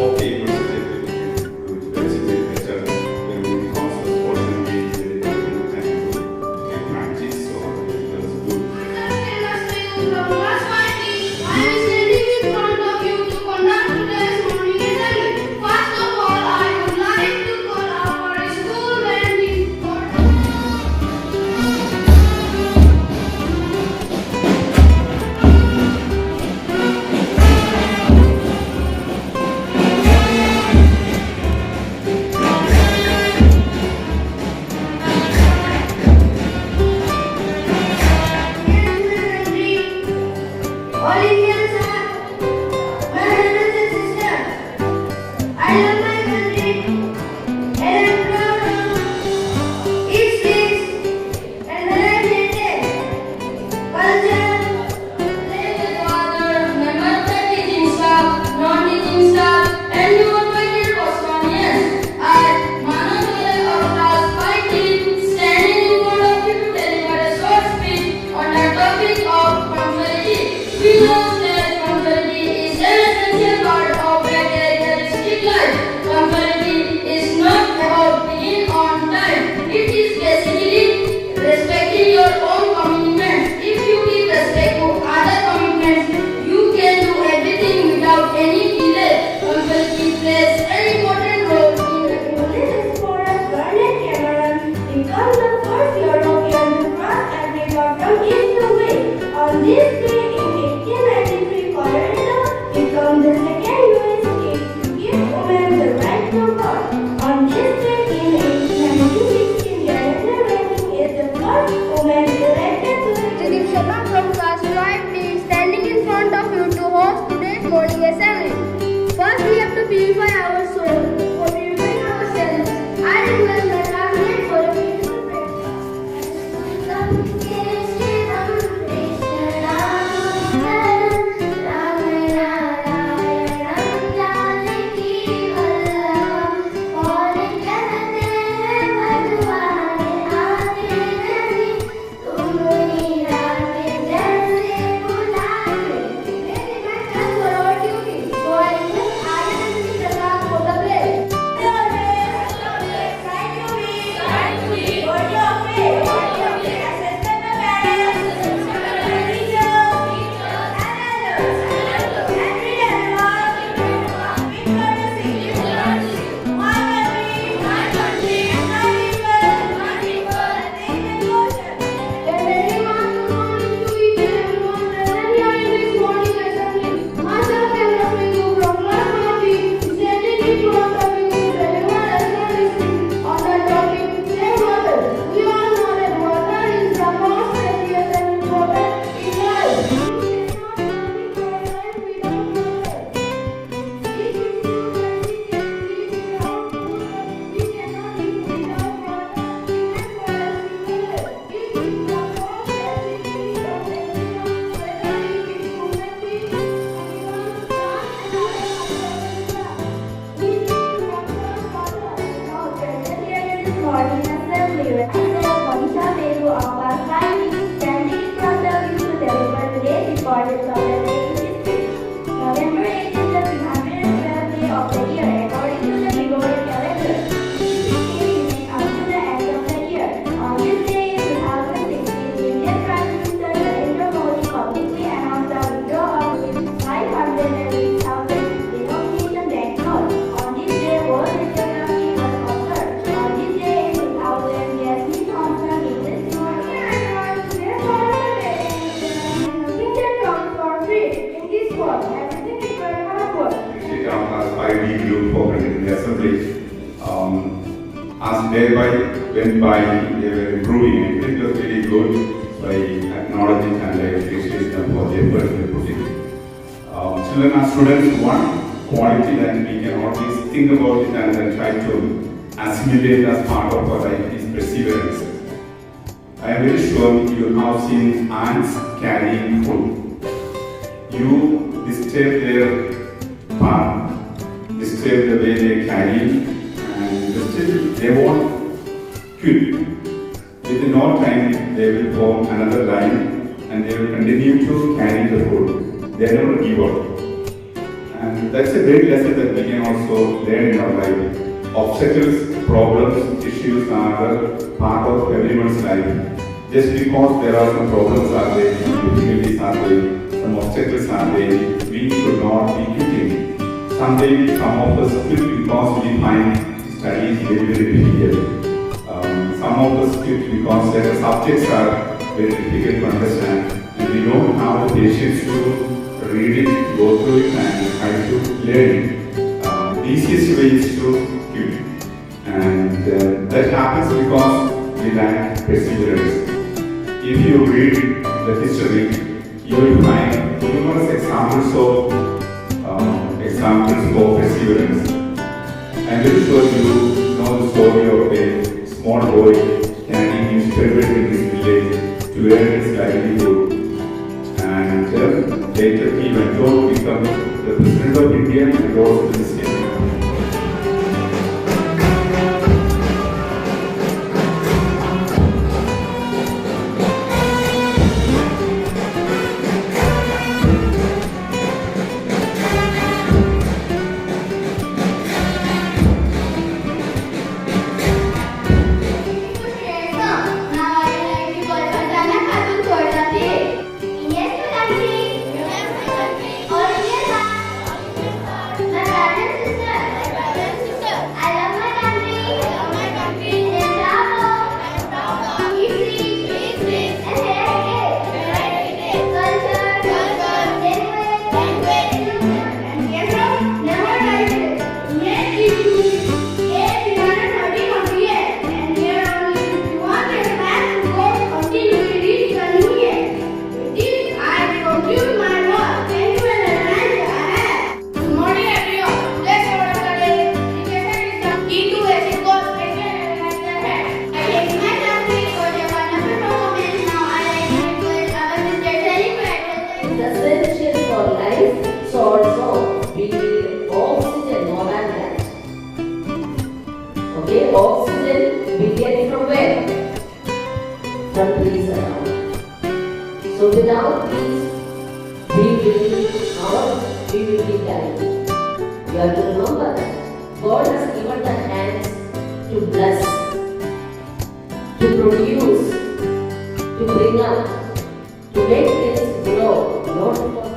Okay, it was good. Better when we also portion games and get matches, so it was good. All Indians have brothers and sisters. I love my country and I'm proud of its things and the heritage, culture. Father, members of the teaching staff, non-teaching staff, and your invited Bosconians. I, Manavale of class 5D, standing in front of you to deliver a short speech on the topic of punctuality. We know that punctuality is an essential part of a characteristic life. Punctuality is not about being on time. It is basically respecting your own commitments. If you give respect to other commitments, you can do everything without any delay. Punctuality plays an important role in the English explorer Bernard Cameron became the first European to cross Africa from east to west. On this day in 1893, Colorado became the second US state to give women the right to vote. On this day in 1916, Janet Rankin is the first woman elected to the Jagdeep Sharma from class 5D standing in front of you to host today's morning assembly. First, we have to purify our soul. For purifying ourselves, I request the classmate for a beautiful prayer. As day went by, they were improving. It was really good. So I acknowledge it and I appreciate them for the effort they put in. Children are students, one quality that we can always think about it and then try to assimilate as part of our life is perseverance. I am very sure you have seen ants carrying food. You disturb their path, disturb the way they carry, and still they won't quit. Within no time, they will form another line and they will continue to carry the food. They never give up. And that's a great lesson that we can also learn in our life. Obstacles, problems, issues are part of everyone's life. Just because there are some problems are there, some difficulties are there, some obstacles are there, we should not be quitting. Sometimes some of us quit because we find studies very, very difficult. Some of us quit because the subjects are very difficult to understand and we don't have the patience to read it, go through it and try to learn it. The easiest way is to quit. And that happens because we lack perseverance. If you read the history, you will find numerous examples of perseverance. I'm very sure you know the story of a small boy carrying newspaper in his village to earn his livelihood. And later he went on to become the President of India and also the state. Okay, oxygen we get from where? From trees around. So without trees, we will be dying. You have to remember that. God has given the hands to bless, to produce, to bring up, to make things grow, not to cause.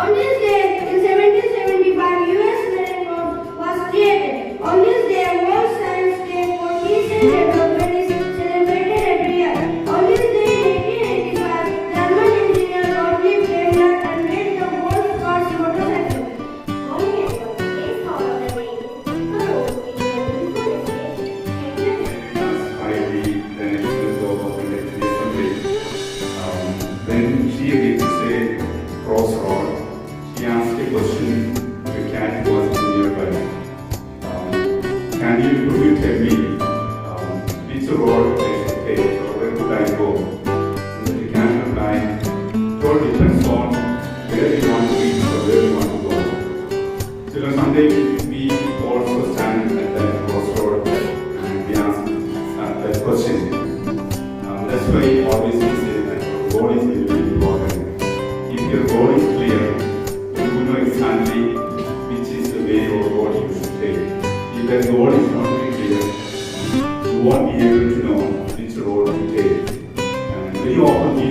On this day, in 1775, U.S. Marine Corps was created. On this day, World Science Day for Peace and Development is celebrated every year. On this day, in 1885, German engineer Gottlieb Daimler unveiled the world's first motorcycle. Morning everyone. Today's thought of the day is people role in the beautiful education. Thank you. By the national job of the assembly. When she reached the crossroad, she asked a question to the cat who was nearby. Can you tell me which road I should take or where would I go? And the cat replied, "It all depends on where you want to reach or where you want to go." So someday we also stand at that crossroad and we ask that question. That's why always we say that our goal is very important. If your goal is clear, you will know exactly which is the way or road you should take. If the goal is not very clear, you won't be able to know which road to take. And very often we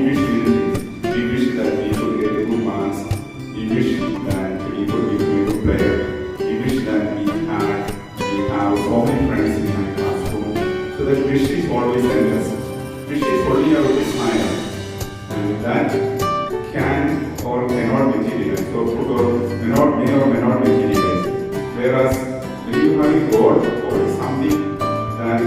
wish that we could get a good marks. We wish that we could be a good player. We wish that we have so many friends in my classroom. So that wish is always endless. Wish is only our desire. And that can or cannot materialize. So may or may not materialize. Whereas when you have a goal or something that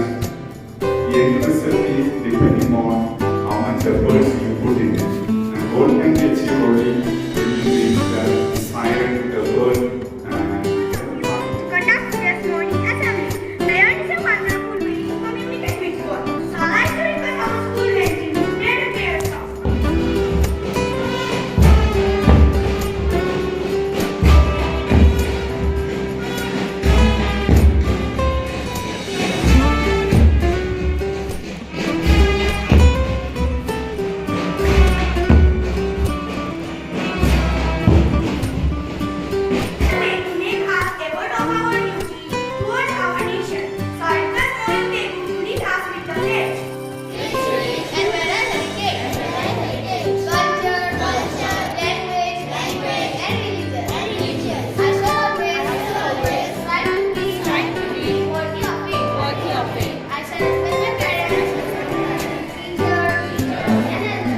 the end result is depending on how much efforts you put in it. And goal can be achieved only when you reach that desired effort and Conduct this morning assembly. Parent is a wonderful way to communicate with God. So I like to request our school mates to pray the prayers of. Make us a word of our duty towards our nation. So I request all of them to lead us with the pledge. And whereas heritage, culture, language, and religion. I shall always strive to be worthy of faith. I shall respect my parents, teachers, and elders.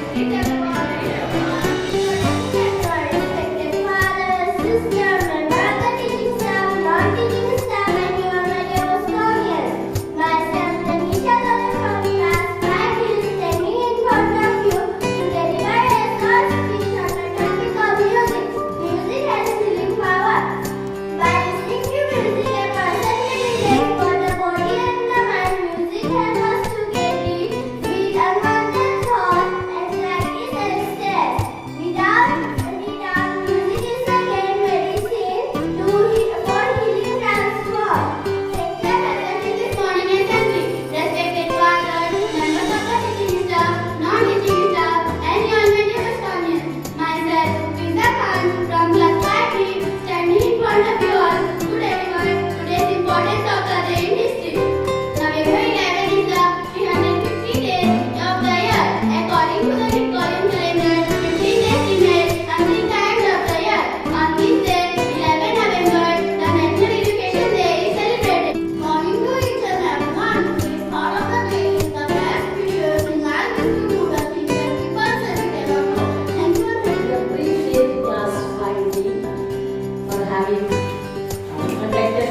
Respect everyone. Respected fathers, sisters, my brother, teaching staff, non-teaching staff, and even my dear Bosconians. Myself, Tanisha, from class 5 is standing in front of you to deliver a short speech on the topic of music. Music has healing power. By listening to music, a person can relate for the body and the mind. Music helps us to get rid of unwanted thoughts, anxiety, and stress. Without music is again medicine for healing transform. Take your presence this morning assembly. Respected fathers, members of the teaching staff, non-teaching staff, and your native Bosconians. Myself, Prince Khan from class 5B, standing in front of you all to deliver today's important talk of the in history. November 11 is the 350th day of the year. According to the Gregorian calendar, 15 days remain until the end of the year. On this day, 11 November, the National Education Day is celebrated. Morning to each and everyone. This part of the day is the best period in life to do the things that people say they cannot do. Thank you. We appreciate class 5D for having conducted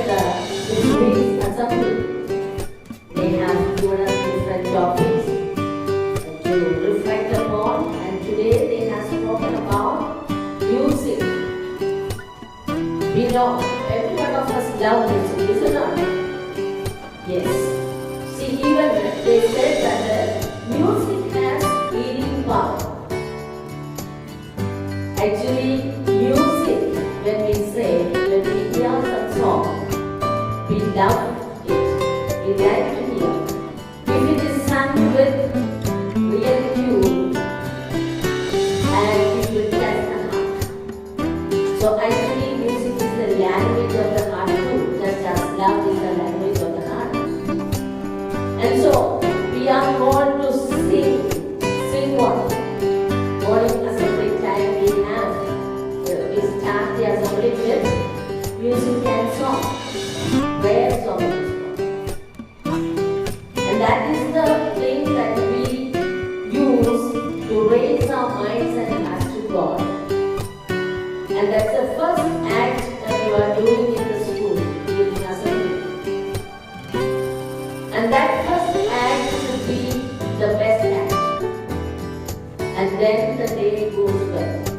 this week's assembly. They have given us different topics to reflect upon, and today they have spoken about music. We know every one of us love music, is it not? Yes. See, even they said that music has healing power. Actually, music, when we hear some song, we love it. We like to hear. If it is sung with real tune, and it will touch the heart. So actually, music is the language of the heart too, just as love is the language of the heart. And so, we are called to sing. Sing what? Morning assembly time we have with music and song. Where song is from. And that is the thing that we use to raise our minds and hearts to God. And that's the first act that you are doing in the school, giving assembly. And that first act should be the best act. And then the day goes well.